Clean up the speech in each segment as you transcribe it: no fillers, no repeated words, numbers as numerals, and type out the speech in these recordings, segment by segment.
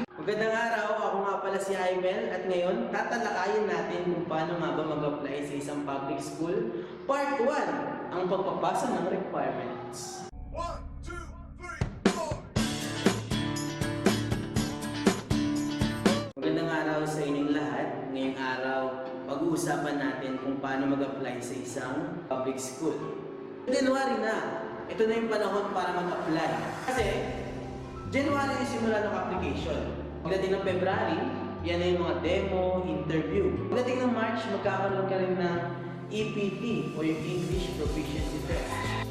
Magandang araw, ako nga pala si Aimel at ngayon tatalakayin natin kung paano nga ba mag-apply sa isang public school. Part 1, ang pagpapasa ng requirements. 1, 2, 3, 4! Magandang araw sa inyong lahat. Ngayong araw, pag-uusapan natin kung paano mag-apply sa isang public school. January na, ito na yung panahon para mag-apply. Kasi, January yung simula ng application. Pagdating ng February, yan na yung mga demo, interview. Pagdating ng March, magkakaroon ka rin ng EPT o yung English Proficiency Test.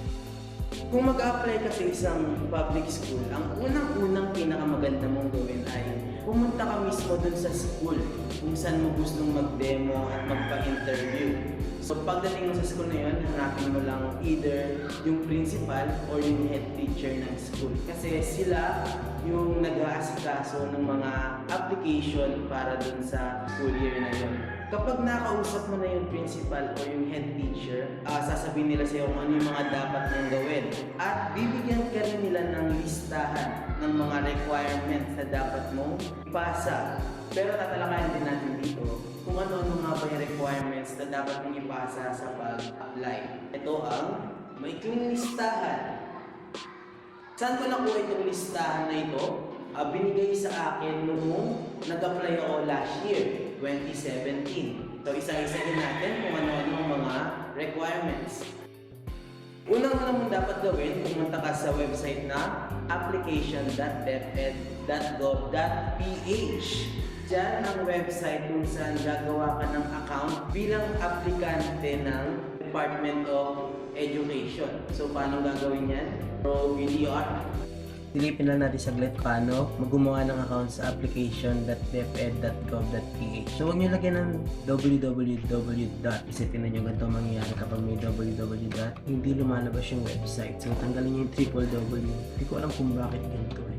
Kung mag-apply ka sa isang public school, ang unang-unang pinakamaganda mong gawin ay pumunta ka mismo dun sa school kung saan mo gustong mag-demo at magpa-interview. So pagdating mo sa school na yun, hanapin mo lang either yung principal or yung head teacher ng school. Kasi sila yung nag-aasikaso ng mga application para dun sa school year na yun. Kapag nakausap mo na yung principal o yung head teacher, sasabihin nila sa'yo kung ano yung mga dapat mong gawin. At bibigyan ka rin nila ng listahan ng mga requirements na dapat mong ipasa. Pero tatalakayan din natin dito kung ano-ano nga ba yung requirements na dapat mong ipasa sa pag-apply. Ito ang maikling listahan. Saan ko nakuha itong listahan na ito? Binigay sa akin noong nag-apply ako last year, 2017. So, isa-isahin natin kung ano-ano ang mga requirements. Unang-una mong dapat gawin, pumunta ka sa website na application.deped.gov.ph. Diyan ang website kung saan gagawa ka ng account bilang aplikante ng Department of Education. So, paano gagawin yan? Pro VDR. Silipin lang natin saglit paano gumawa ng account sa application.deped.gov.ph. So, huwag nyo lagyan ng www. Isipin na nyo ganito mangyayari kapag may www. Hindi lumalabas yung website. So, tanggalin nyo yung www. Hindi ko alam kung bakit ganito eh.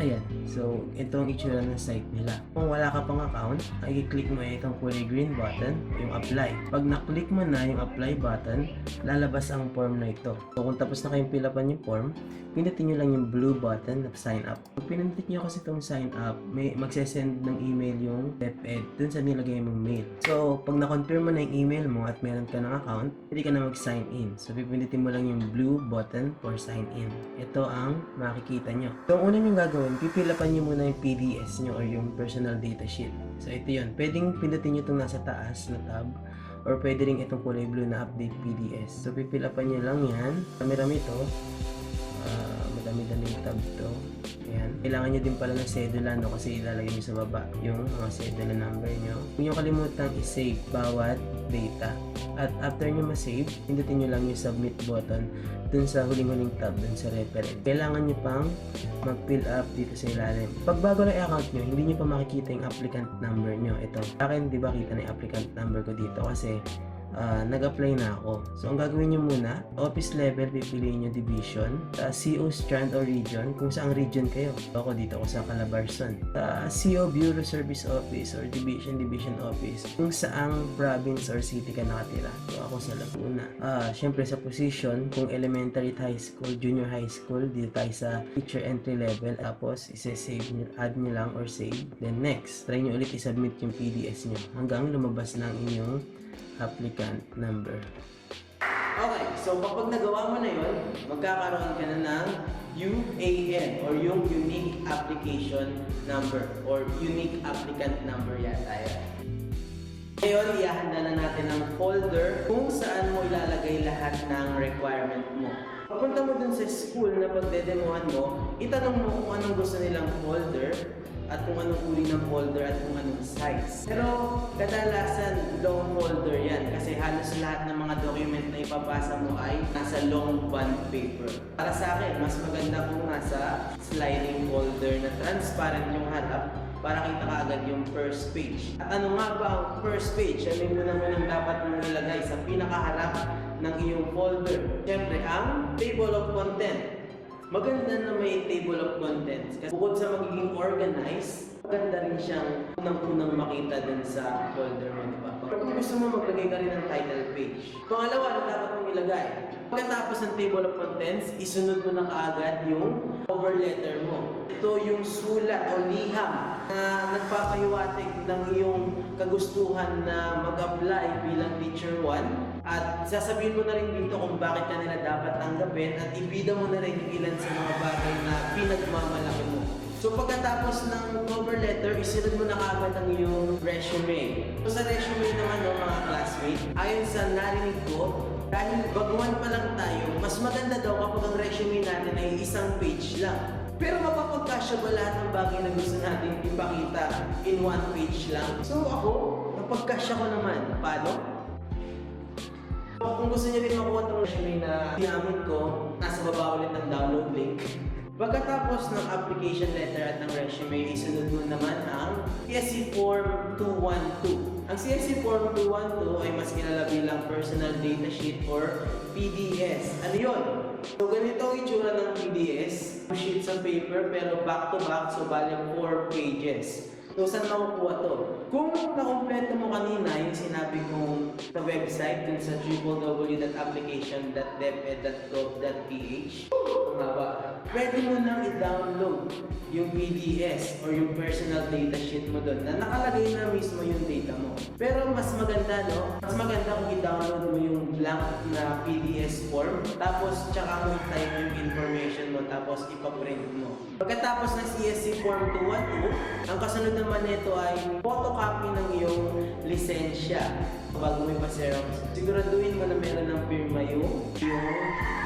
Ayan. So, ito ang itsura ng site nila. Kung wala ka pang account, i-click mo itong kulay green button, yung apply. Pag na-click mo na yung apply button, lalabas ang form na ito. So, kung tapos na kayong fill upan yung form, pindutin nyo lang yung blue button na sign up. Pag pinindot nyo kasi itong sign up, may magsesend ng email yung DepEd dun sa nilagay mong mail. So, pag na-confirm mo na yung email mo at meron ka ng account, pwede ka na mag-sign in. So, pipindutin mo lang yung blue button for sign in. Ito ang makikita nyo. So, ang una nyo gagawin, pipilapan nyo muna yung PDS nyo or yung personal data sheet. So, ito yun. Pwedeng pindutin nyo itong nasa taas na tab or pwede rin itong kulay blue na update PDS. So, pipilapan nyo lang yan. Marami ito. Madami-daming tab to. Ayan. Kailangan nyo din pala ng cedula, no? Kasi ilalagay nyo sa baba yung mga cedula number nyo. Huwag nyo kalimutan i-save bawat data. At after nyo ma-save, pindutin nyo lang yung submit button dun sa huling-huling tab dun sa reference. Kailangan nyo pang mag-fill up dito sa ilalim. Pag bago lang account nyo, hindi nyo pa makikita yung applicant number nyo. Ito. Sa akin, di ba kita na yung applicant number ko dito kasi nag-apply na ako. So, ang gagawin nyo muna, office level, pipiliin nyo division. CO strand or region, kung saang region kayo. Ako dito ako sa Calabarzon. CO Bureau Service Office or Division Office, kung saang province or city ka nakatira. So, ako sa Laguna. Syempre sa position, kung elementary at high school, junior high school, dito tayo sa teacher entry level. Tapos, isa-save nyo, add nyo lang or save. Then next, try nyo ulit i-submit yung PDS nyo hanggang lumabas ng inyong applicant number. Okay, so kapag nagawa mo na yun, magkakaroon ka na ng UAN or yung Unique Application Number or Unique Applicant Number yata yan. Ngayon, ihahanda na natin ang folder kung saan mo ilalagay lahat ng requirement mo. Papunta mo dun sa school na pagdedemohan mo, itanong mo kung anong gusto nilang folder at kung anong uri ng folder at kung anong size. Pero kadalasan long folder yan kasi halos lahat ng mga document na ipapasa mo ay nasa long bond paper. Para sa akin, mas maganda kung nasa sliding folder na transparent yung harap para kita ka agad yung first page. At ano nga ba ang first page? Yan yung munang dapat mong ilagay sa pinakaharap ng iyong folder. Siyempre, ang table of content. Maganda na may table of contents. Kasi bukod sa magiging organized, maganda rin siyang unang-unang makita dun sa folder mo, diba? Kung gusto mo, maglagay ka rin ng title page. Pangalawa, na dapat mong ilagay, Pagkatapos ng table of contents, isunod mo na kaagad yung cover letter mo. Ito yung sulat o liham na nagpapahiwatig ng iyong kagustuhan na mag-apply bilang Teacher 1. At sasabihin mo na rin dito kung bakit ka nila dapat tanggapin at ibida mo na rin yung ilan sa mga bagay na pinagmamalaki mo. So pagkatapos ng cover letter, isunod mo na kaagad ang iyong resume. So sa resume naman mga classmates, ayon sa narinig ko, dahil baguhan pa lang tayo, mas maganda daw kapag ang resume natin ay isang page lang. Pero mapapagkasya ba lahat ng bagay na gusto natin ipakita in one page lang? So ako, napagkasya ko naman. Paano? Kung gusto niyo rin makuha itong resume na ginamit ko, nasa baba ulit ang download link. Pagkatapos ng application letter at ng resume, isunod mo naman ang CSE Form 212. Ang CSE Form 212 ay mas kilala bilang Personal Data Sheet or PDS. Ano yun? So ganito ang itsura ng PDS. Sheets of paper pero back to back, so bali 4 pages. So, saan makukuha to? Kung nakompleto mo kanina yung sinabi kong sa website dun sa www.application.deped.gov.ph, pwede mo nang i-download yung PDS or yung personal data sheet mo doon na nakalagay na mismo yung data mo. Pero mas maganda, no? Mas maganda kung i-download mo yung blank na PDS form, tapos tsaka mo i-type yung information mo, tapos ipaprint mo. Pagkatapos ng CSE Form 212, ang kasunod naman nito ay photocopy ng iyong lisensya. Bago mo ipa-xerox, siguraduhin mo na meron ng firma yung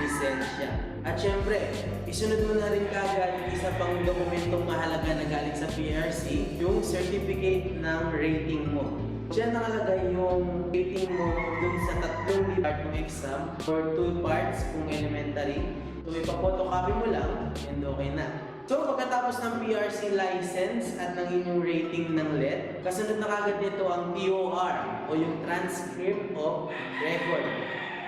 lisensya. At syempre, isunod mo na rin kagad isa pang dokumentong mahalaga na galing sa PRC, yung certificate ng rating mo. Diyan nakalagay yung rating mo dun sa 3 part ng exam or 2 parts kung elementary. So ipa-photocopy mo lang and okay na. So, pagkatapos ng PRC license at ng inyong rating ng LED, kasunod na kagad nito ang TOR o yung Transcript of Record.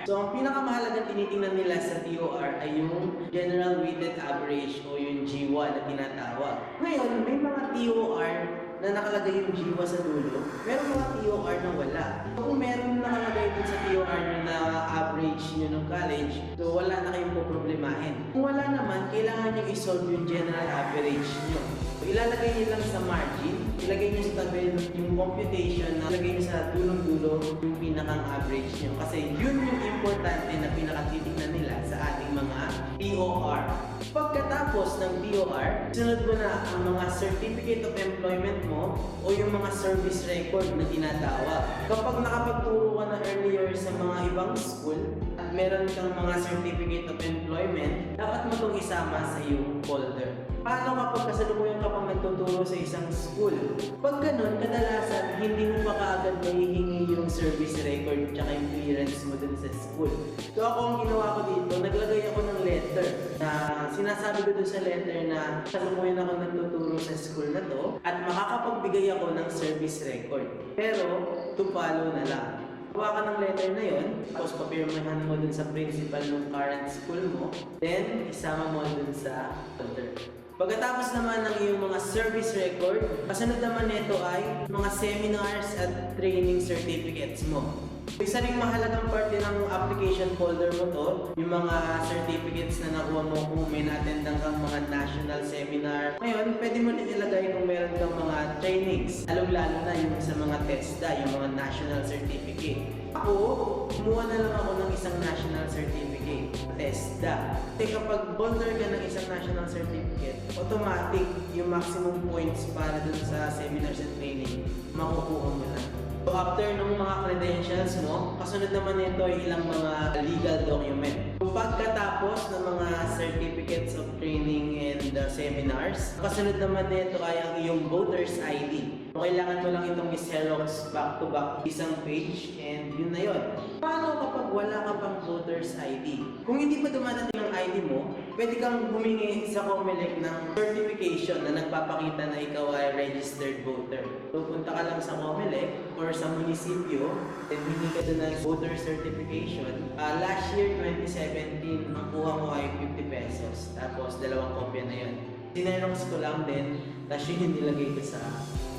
So, ang pinakamahalagang tinitingnan nila sa TOR ay yung General Weighted Average o yung GWA na tinatawag. Ngayon, may mga TOR na nakalagay yung GWA sa dulo, meron mga TOR na wala. So, kung meron nakalagay dun sa TOR na average nyo ng college, so wala na kayong poproblemahin. Kung wala naman, kailangan nyo i-solve yung general average nyo. So, ilalagay nyo lang sa margin, ilagay nyo sa tabi yung computation na ilagay nyo sa dulong-dulo yung pinakang average nyo. Kasi yun yung importante na pinakatitignan nila sa ating mga TOR. Pagkatapos ng TOR, sunod mo na ang mga Certificate of Employment mo o yung mga service record na tinatawag. Kapag nakapagturo ka na earlier sa mga ibang school at meron kang mga Certificate of Employment, dapat mo itong isama sa iyong folder. Paano kapag kasalukuyan ka pang nagtuturo sa isang school? Pag ganun, kadalasan, hindi mo pa kaagad mahihingi yung service record at yung clearance mo dun sa school. So ako ang ginawa ko dito, naglagay ako ng letter na sinasabi ko dun sa letter na kasalukuyan ako nagtuturo sa school na to at makakapagbigay ako ng service record. Pero, to follow na lang. Gawa ka ng letter na yon, tapos papirmahan mo dun sa principal ng current school mo, then isama mo dun sa folder. Pagkatapos naman ng iyong mga service record, kasunod naman nito ay mga seminars at training certificates mo. Isa ring mahalagang parte ng application folder mo to, yung mga certificates na nakuha mo kung may na-attendan kang mga national seminar. Ngayon, pwede mo din ilagay kung meron kang mga trainings, lalong-lalo na yung sa mga TESDA, yung mga national certificate. Ako, kumuha na lang ako ng isang national certificate, TESDA. Kasi kapag holder ka ng isang national certificate, automatic yung maximum points para dun sa seminars and training, makukuha mo lang. So after ng mga credentials mo, kasunod naman nito ay ilang mga legal document. So pagkatapos ng mga certificates of training and seminars, kasunod naman nito ay ang iyong voter's ID. So kailangan mo lang itong i-xerox back to back isang page and yun na yun. Paano kapag wala ka pang voter's ID? Kung hindi pa dumadating ang ID mo, pwede kang humingi sa COMELEC ng certification na nagpapakita na ikaw ay registered voter. So punta ka lang sa COMELEC or sa munisipyo, then hingi ka doon ng voter certification. Last year, 2017, ang kuha ko ay 50 pesos. Tapos, 2 kopya na yun. Sinerox ko lang din, tapos yun yung nilagay ko sa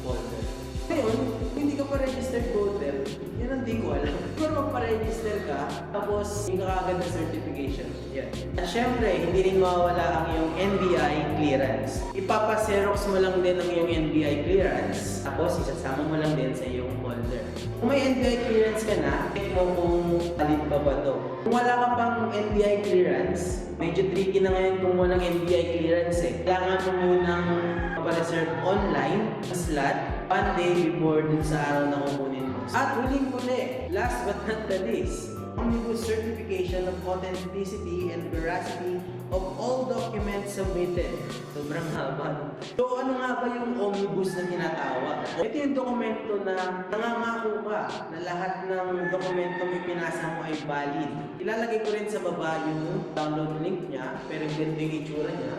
folder. Ngayon, kung hindi ka pa registered voter, yan ang di ko alam. Pero magpa-register ka, tapos hindi ka agad ng certification. Yan. At syempre, hindi rin mawawala ang iyong NBI clearance. Ipapa-xerox mo lang din ang iyong NBI clearance, tapos isasama mo lang din sa iyong folder. Kung may NBI clearance ka na, check mo kung valid pa ba to. Kung wala ka pang NBI clearance, medyo tricky na ngayon kung walang NBI clearance eh. Kailangan mo munang mapareserve online slot 1 day before dun sa araw na kukunin mo. At huling-huli, last but not the least, Omnibus certification of authenticity and veracity of all documents submitted. Sobrang haba. So ano nga ba yung Omnibus na tinatawag? Ito yung dokumento na nangangako ka na lahat ng dokumentong ipinasa mo ay valid. Ilalagay ko rin sa baba yung download link niya, pero ganito yung itsura niya.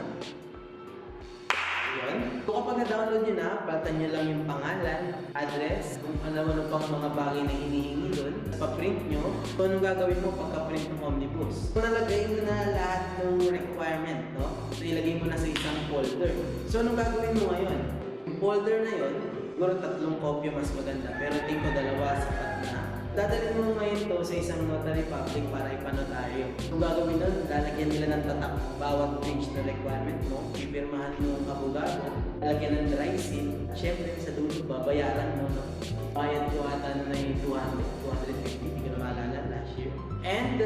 Yun. So kapag na-download nyo na, palitan nyo lang yung pangalan, address, kung alam mo pang mga bagay na hinihingi doon, pa-print nyo. So anong gagawin mo pagka-print ng Omnibus? So nalagay mo na lahat ng requirement, no? So ilagay mo na sa isang folder. So anong gagawin mo ngayon? Yung folder na yun, siguro 3 kopya mas maganda, pero tingin ko 2 sapat na. Dadalhin mo ngayon to sa isang notary public para ipanotaryo. Kung gagawin nun, lalagyan nila ng tatak bawat page na requirement mo, pipirmahan mo ang abogado, lalagyan ng dry seal, syempre sa dulo, babayaran mo, no? Bayad ko ata na yung 250, hindi ko na maalala last year. And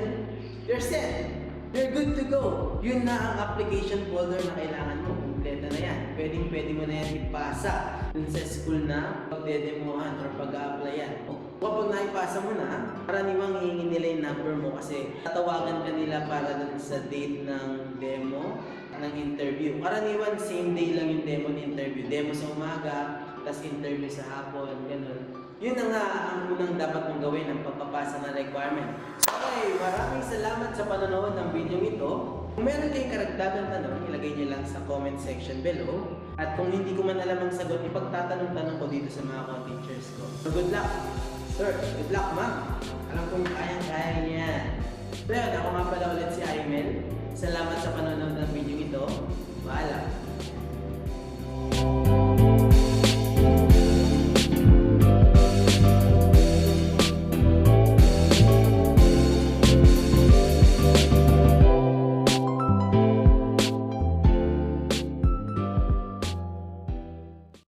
you're set! You're good to go! Yun na ang application folder na kailangan mo. Kompleto na yan. Pwede mo na yan ipasa dun sa school na pagdedemohan or pag-a-applyan. Kapag naipasa mo na, karaniwang hihingin nila yung number mo kasi tatawagan ka nila para dun sa date ng demo, ng interview. Karaniwan, same day lang yung demo ng interview. Demo sa umaga, tas interview sa hapon, ganun. Yun na nga ang unang dapat mong gawin ang pagpapasa ng requirement. Okay, maraming salamat sa panonood ng video ito. Kung meron kayong karagdagang tanong, ilagay niyo lang sa comment section below. At kung hindi ko man alam ang sagot, ipagtatanong-tanong ko dito sa mga co-teachers ko. So good luck! Sir, good luck ma'am! Alam kong kayang-kaya niya. So yun, ako nga pala ulit si Aimel. Salamat sa panonood ng video ito. Paalam!